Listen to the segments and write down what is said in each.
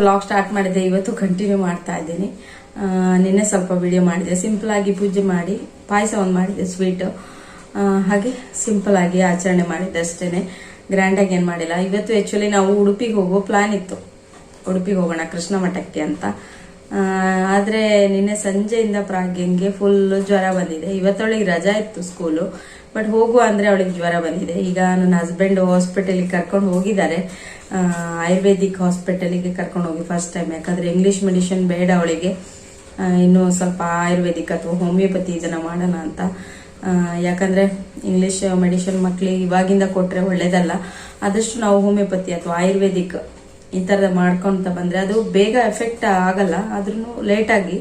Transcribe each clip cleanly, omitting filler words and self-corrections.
Vlog start ಮಾಡಿದೆ, ಇವತ್ತು continue ಮಾಡ್ತಾ ಇದ್ದೀನಿ. ನಿನ್ನೆ ಸ್ವಲ್ಪ ವಿಡಿಯೋ ಮಾಡಿದೆ, ಸಿಂಪಲ್ ಆಗಿ ಪೂಜೆ ಮಾಡಿ ಪಾಯಸ ಒಂದು ಮಾಡಿದೆ ಸ್ವೀಟ್, ಹಾಗೆ ಸಿಂಪಲ್ ಆಗಿ ಆಚರಣೆ ಮಾಡಿದ್ದೆ ಅಷ್ಟೇನೆ. ಗ್ರ್ಯಾಂಡ್ ಆಗಿ ಏನ್ ಮಾಡಿಲ್ಲ. ಇವತ್ತು ಆಕ್ಚುಲಿ ನಾವು ಉಡುಪಿಗೆ ಹೋಗೋ ಪ್ಲಾನ್ ಇತ್ತು, ಉಡುಪಿಗೆ ಹೋಗೋಣ ಕೃಷ್ಣ ಮಠಕ್ಕೆ ಅಂತ. ಆದ್ರೆ ನಿನ್ನೆ ಸಂಜೆಯಿಂದ ಪ್ರಾಗ್ಯಂಗೆ ಫುಲ್ ಜ್ವರ ಬಂದಿದೆ. ಇವತ್ತವಳಿಗೆ ರಜಾ ಇತ್ತು ಸ್ಕೂಲು, ಬಟ್ ಹೋಗುವ ಅಂದ್ರೆ ಅವಳಿಗೆ ಜ್ವರ ಬಂದಿದೆ. ಈಗ ನನ್ನ ಹಸ್ಬೆಂಡ್ ಹಾಸ್ಪಿಟಲ್ಗೆ ಕರ್ಕೊಂಡು ಹೋಗಿದ್ದಾರೆ, ಆಯುರ್ವೇದಿಕ್ ಹಾಸ್ಪಿಟಲ್ಗೆ ಕರ್ಕೊಂಡು ಹೋಗಿ ಫಸ್ಟ್ ಟೈಮ್. ಯಾಕಂದ್ರೆ ಇಂಗ್ಲಿಷ್ ಮೆಡಿಸಿನ್ ಬೇಡ ಅವಳಿಗೆ, ಇನ್ನು ಸ್ವಲ್ಪ ಆಯುರ್ವೇದಿಕ್ ಅಥವಾ ಹೋಮಿಯೋಪತಿ ಇದನ್ನ ಮಾಡೋಣ ಅಂತ. ಯಾಕಂದ್ರೆ ಇಂಗ್ಲಿಷ್ ಮೆಡಿಸಿನ್ ಮಕ್ಳಿಗೆ ಇವಾಗಿಂದ ಕೊಟ್ರೆ ಒಳ್ಳೇದಲ್ಲ. ಆದಷ್ಟು ನಾವು ಹೋಮಿಯೋಪತಿ ಅಥವಾ ಆಯುರ್ವೇದಿಕ್ ಈ ತರದ ಮಾಡ್ಕೊಂತ ಬಂದ್ರೆ ಅದು ಬೇಗ ಎಫೆಕ್ಟ್ ಆಗಲ್ಲ, ಆದ್ರೂ ಲೇಟ್ ಆಗಿ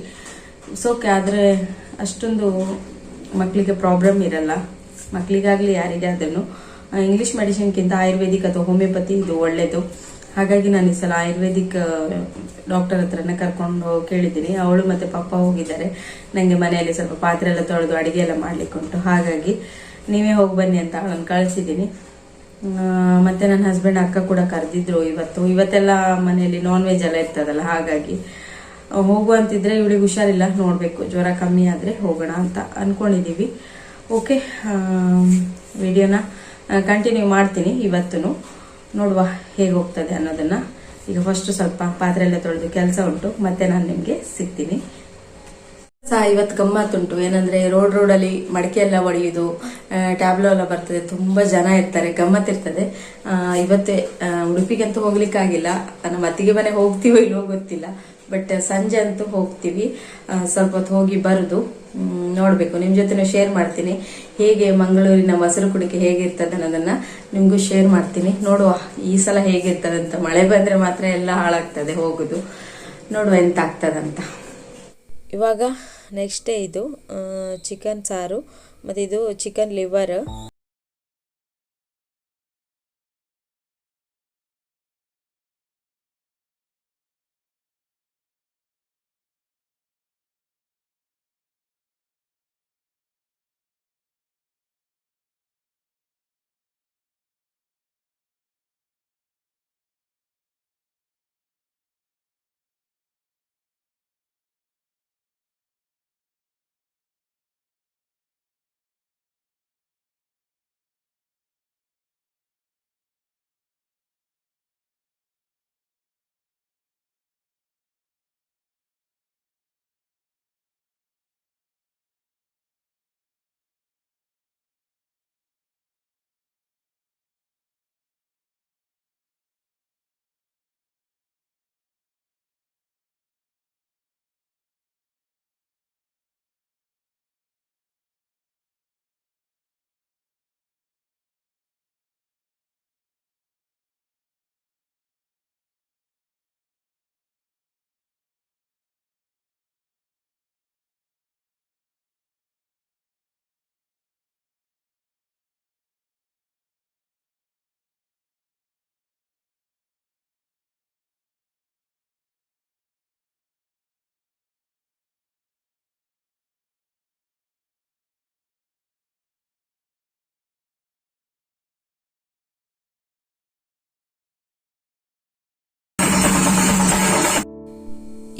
ಸೋಕೆ ಆದ್ರೆ ಅಷ್ಟೊಂದು ಮಕ್ಕಳಿಗೆ ಪ್ರಾಬ್ಲಮ್ ಇರಲ್ಲ. ಮಕ್ಕಳಿಗಾಗ್ಲಿ ಯಾರಿಗೆ ಅದನ್ನು ಇಂಗ್ಲಿಷ್ ಮೆಡಿಸಿನ್ಗಿಂತ ಆಯುರ್ವೇದಿಕ್ ಅಥವಾ ಹೋಮಿಯೋಪತಿ ಇದು ಒಳ್ಳೇದು. ಹಾಗಾಗಿ ನಾನು ಈ ಸಲ ಆಯುರ್ವೇದಿಕ್ ಡಾಕ್ಟರ್ ಹತ್ರನೇ ಕರ್ಕೊಂಡು ಕೇಳಿದ್ದೀನಿ. ಅವಳು ಮತ್ತೆ ಪಪ್ಪ ಹೋಗಿದ್ದಾರೆ. ನಂಗೆ ಮನೆಯಲ್ಲಿ ಸ್ವಲ್ಪ ಪಾತ್ರೆ ಎಲ್ಲ ತೊಳೆದು ಅಡಿಗೆ ಎಲ್ಲ ಮಾಡ್ಲಿಕ್ಕೆ ಉಂಟು, ಹಾಗಾಗಿ ನೀವೇ ಹೋಗಿ ಬನ್ನಿ ಅಂತ ಅವಳನ್ನು ಕಳಿಸಿದ್ದೀನಿ. ಮತ್ತೆ ನನ್ನ ಹಸ್ಬೆಂಡ್ ಅಕ್ಕ ಕೂಡ ಕರೆದಿದ್ರು. ಇವತ್ತೆಲ್ಲ ಮನೆಯಲ್ಲಿ ನಾನ್ ವೆಜ್ ಎಲ್ಲ ಇರ್ತದಲ್ಲ, ಹಾಗಾಗಿ ಹೋಗುವಂತಿದ್ರೆ ಇವಳಿಗೆ ಹುಷಾರಿಲ್ಲ, ನೋಡ್ಬೇಕು ಜ್ವರ ಕಮ್ಮಿ ಆದ್ರೆ ಹೋಗೋಣ ಅಂತ ಅನ್ಕೊಂಡಿದೀವಿ. ಓಕೆ, ವಿಡಿಯೋನ ಕಂಟಿನ್ಯೂ ಮಾಡ್ತೀನಿ ಇವತ್ತು, ನೋಡುವ ಹೇಗೆ ಹೋಗ್ತದೆ ಅನ್ನೋದನ್ನ. ಈಗ ಫಸ್ಟ್ ಸ್ವಲ್ಪ ಪಾತ್ರೆ ಎಲ್ಲ ತೊಳೆದು ಕೆಲಸ ಉಂಟು, ಮತ್ತೆ ನಾನು ನಿಮ್ಗೆ ಸಿಗ್ತೀನಿ. ಇವತ್ತು ಗಮ್ಮತ್ತುಂಟು. ಏನಂದ್ರೆ ರೋಡಲ್ಲಿ ಮಡಿಕೆ ಎಲ್ಲ ಒಡೆಯುದು, ಟ್ಯಾಬ್ಲೋ ಎಲ್ಲ ಬರ್ತದೆ, ತುಂಬಾ ಜನ ಇರ್ತಾರೆ, ಗಮ್ಮತ್ತಿರ್ತದೆ. ಇವತ್ತೇ ಉಡುಪಿಗಂತೂ ಹೋಗ್ಲಿಕ್ಕಾಗಿಲ್ಲ, ನಮ್ಮ ಅತ್ತಿಗೆ ಮನೆ ಹೋಗ್ತೀವೋ ಇಲ್ಲೋ ಗೊತ್ತಿಲ್ಲ, ಬಟ್ ಸಂಜೆ ಅಂತೂ ಹೋಗ್ತೀವಿ. ಸ್ವಲ್ಪ ಹೊತ್ತು ಹೋಗಿ ಬರುದು, ನೋಡ್ಬೇಕು. ನಿಮ್ ಜೊತೆ ಶೇರ್ ಮಾಡ್ತೀನಿ ಹೇಗೆ ಮಂಗಳೂರಿನ ಮೊಸರು ಕುಡಿಕೆ ಹೇಗಿರ್ತದೆ ಅನ್ನೋದನ್ನ ನಿಮ್ಗೂ ಶೇರ್ ಮಾಡ್ತೀನಿ. ನೋಡುವ ಈ ಸಲ ಹೇಗಿರ್ತದೆ ಅಂತ. ಮಳೆ ಬಂದ್ರೆ ಮಾತ್ರ ಎಲ್ಲ ಹಾಳಾಗ್ತದೆ ಹೋಗುದು, ನೋಡುವ ಎಂತ ಆಗ್ತದಂತ. ಇವಾಗ ನೆಕ್ಸ್ಟ್ ಡೇ ಇದು ಚಿಕನ್ ಸಾರು, ಮತ್ತೆ ಇದು ಚಿಕನ್ ಲಿವರ್.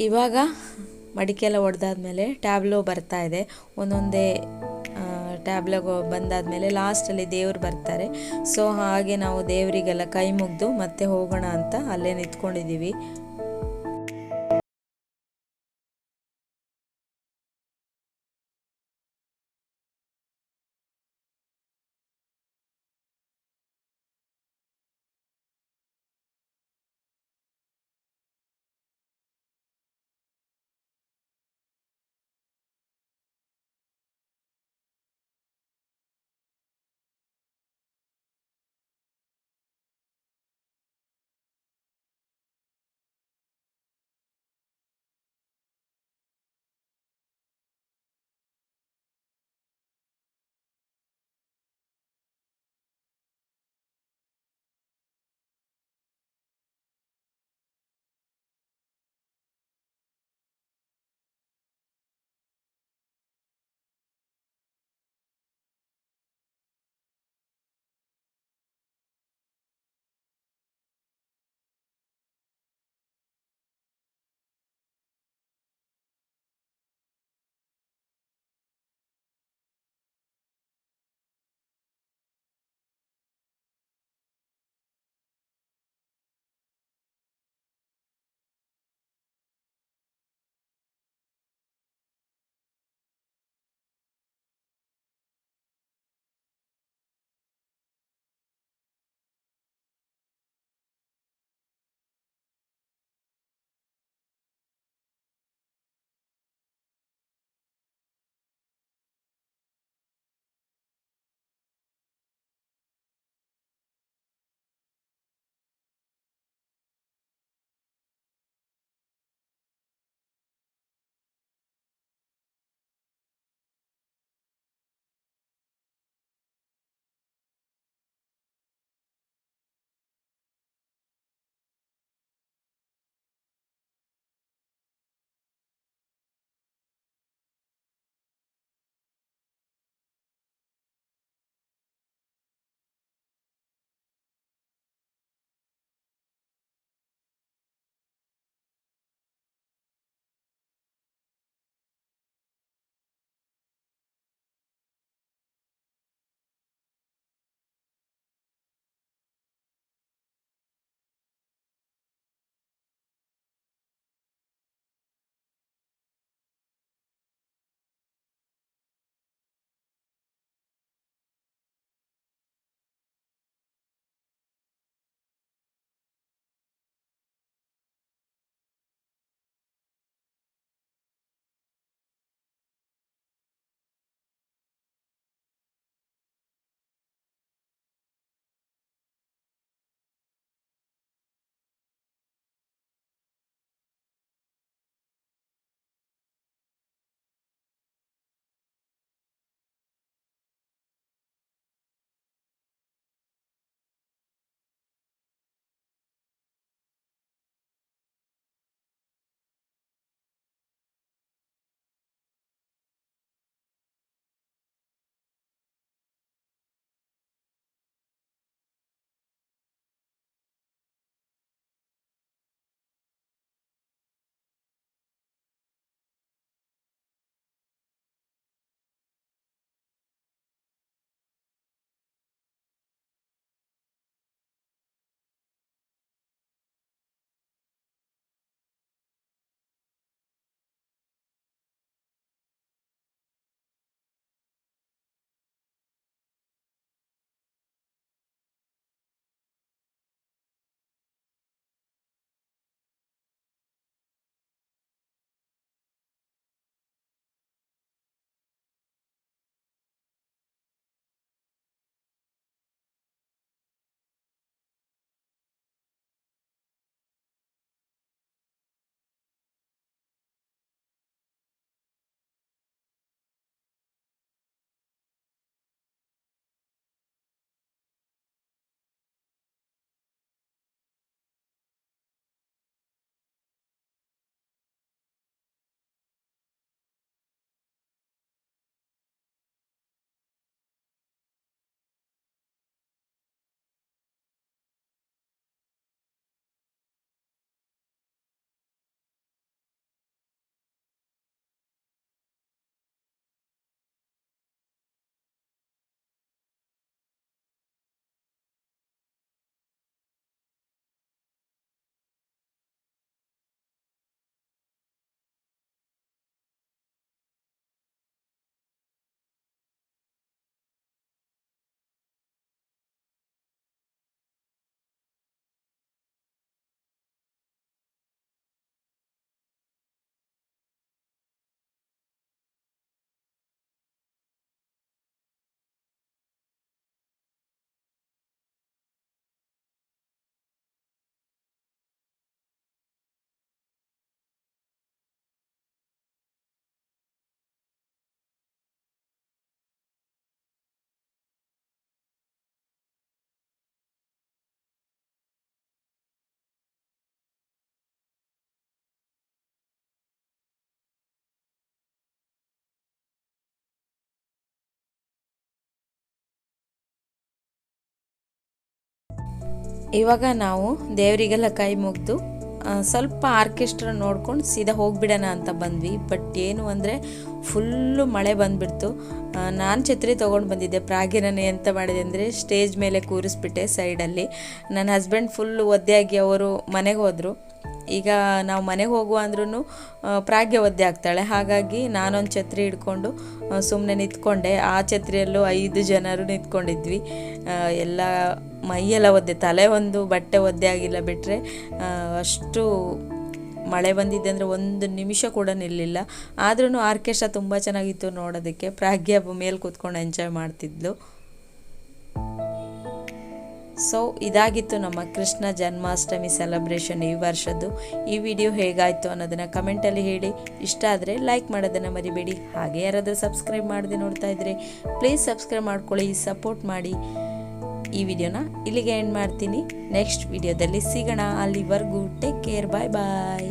ಇವಾಗ ಮಡಿಕೆ ಎಲ್ಲ ಒಡೆದಾದ್ಮೇಲೆ ಟ್ಯಾಬ್ಲೋ ಬರ್ತಾ ಇದೆ. ಒಂದೊಂದೇ ಟ್ಯಾಬ್ಲೋ ಬಂದಾದ್ಮೇಲೆ ಲಾಸ್ಟಲ್ಲಿ ದೇವ್ರು ಬರ್ತಾರೆ. ಸೊ ಹಾಗೆ ನಾವು ದೇವರಿಗೆಲ್ಲ ಕೈ ಮುಗ್ದು ಮತ್ತೆ ಹೋಗೋಣ ಅಂತ ಅಲ್ಲೇ ನಿಂತ್ಕೊಂಡಿದ್ದೀವಿ. ಇವಾಗ ನಾವು ದೇವರಿಗೆಲ್ಲ ಕೈ ಮುಗಿದು ಸ್ವಲ್ಪ ಆರ್ಕೆಸ್ಟ್ರಾ ನೋಡ್ಕೊಂಡು ಸೀದಾ ಹೋಗ್ಬಿಡೋಣ ಅಂತ ಬಂದ್ವಿ. ಬಟ್ ಏನು ಅಂದರೆ ಫುಲ್ಲು ಮಳೆ ಬಂದುಬಿಡ್ತು. ನಾನು ಛತ್ರಿ ತೊಗೊಂಡು ಬಂದಿದ್ದೆ. ಪ್ರಾಗಿರನೆ ಎಂತ ಮಾಡಿದೆ ಅಂದರೆ ಸ್ಟೇಜ್ ಮೇಲೆ ಕೂರಿಸ್ಬಿಟ್ಟೆ ಸೈಡಲ್ಲಿ. ನನ್ನ ಹಸ್ಬೆಂಡ್ ಫುಲ್ಲು ಒದ್ದೆಯಾಗಿ ಅವರು ಮನೆಗೆ ಹೋದರು. ಈಗ ನಾವು ಮನೆಗೆ ಹೋಗುವ ಅಂದ್ರೂ ಪ್ರಾಗ್ಯ ಒದ್ದೆ ಆಗ್ತಾಳೆ. ಹಾಗಾಗಿ ನಾನೊಂದು ಛತ್ರಿ ಹಿಡ್ಕೊಂಡು ಸುಮ್ಮನೆ ನಿಂತ್ಕೊಂಡೆ. ಆ ಛತ್ರಿಯಲ್ಲೂ 5 ಜನರು ನಿಂತ್ಕೊಂಡಿದ್ವಿ. ಎಲ್ಲ ಮೈಯೆಲ್ಲ ಒದ್ದೆ, ತಲೆ ಒಂದು ಬಟ್ಟೆ ಒದ್ದೆ ಆಗಿಲ್ಲ ಬಿಟ್ಟರೆ ಅಷ್ಟು ಮಳೆ ಬಂದಿದ್ದೆ ಅಂದರೆ 1 ನಿಮಿಷ ಕೂಡ ನಿಲ್ಲಿಲ್ಲ. ಆದ್ರೂ ಆರ್ಕೆಸ್ಟ್ರಾ ತುಂಬ ಚೆನ್ನಾಗಿತ್ತು ನೋಡೋದಕ್ಕೆ. ಪ್ರಾಗ್ಯ ಮೇಲೆ ಕೂತ್ಕೊಂಡು ಎಂಜಾಯ್ ಮಾಡ್ತಿದ್ಲು. ಸೊ ಇದಾಗಿತ್ತು ನಮ್ಮ ಕೃಷ್ಣ ಜನ್ಮಾಷ್ಟಮಿ ಸೆಲೆಬ್ರೇಷನ್ ಈ ವರ್ಷದ್ದು. ಈ ವಿಡಿಯೋ ಹೇಗಾಯಿತು ಅನ್ನೋದನ್ನು ಕಮೆಂಟಲ್ಲಿ ಹೇಳಿ. ಇಷ್ಟ ಆದರೆ ಲೈಕ್ ಮಾಡೋದನ್ನು ಮರಿಬೇಡಿ. ಹಾಗೆ ಯಾರಾದರೂ ಸಬ್ಸ್ಕ್ರೈಬ್ ಮಾಡದೆ ನೋಡ್ತಾ ಇದ್ದರೆ ಪ್ಲೀಸ್ ಸಬ್ಸ್ಕ್ರೈಬ್ ಮಾಡ್ಕೊಳ್ಳಿ, ಸಪೋರ್ಟ್ ಮಾಡಿ. ಈ ವಿಡಿಯೋನ ಇಲ್ಲಿಗೆ ಎಂಡ್ ಮಾಡ್ತೀನಿ. ನೆಕ್ಸ್ಟ್ ವಿಡಿಯೋದಲ್ಲಿ ಸಿಗೋಣ. ಅಲ್ಲಿವರೆಗೂ ಟೇಕ್ ಕೇರ್, ಬಾಯ್ ಬಾಯ್.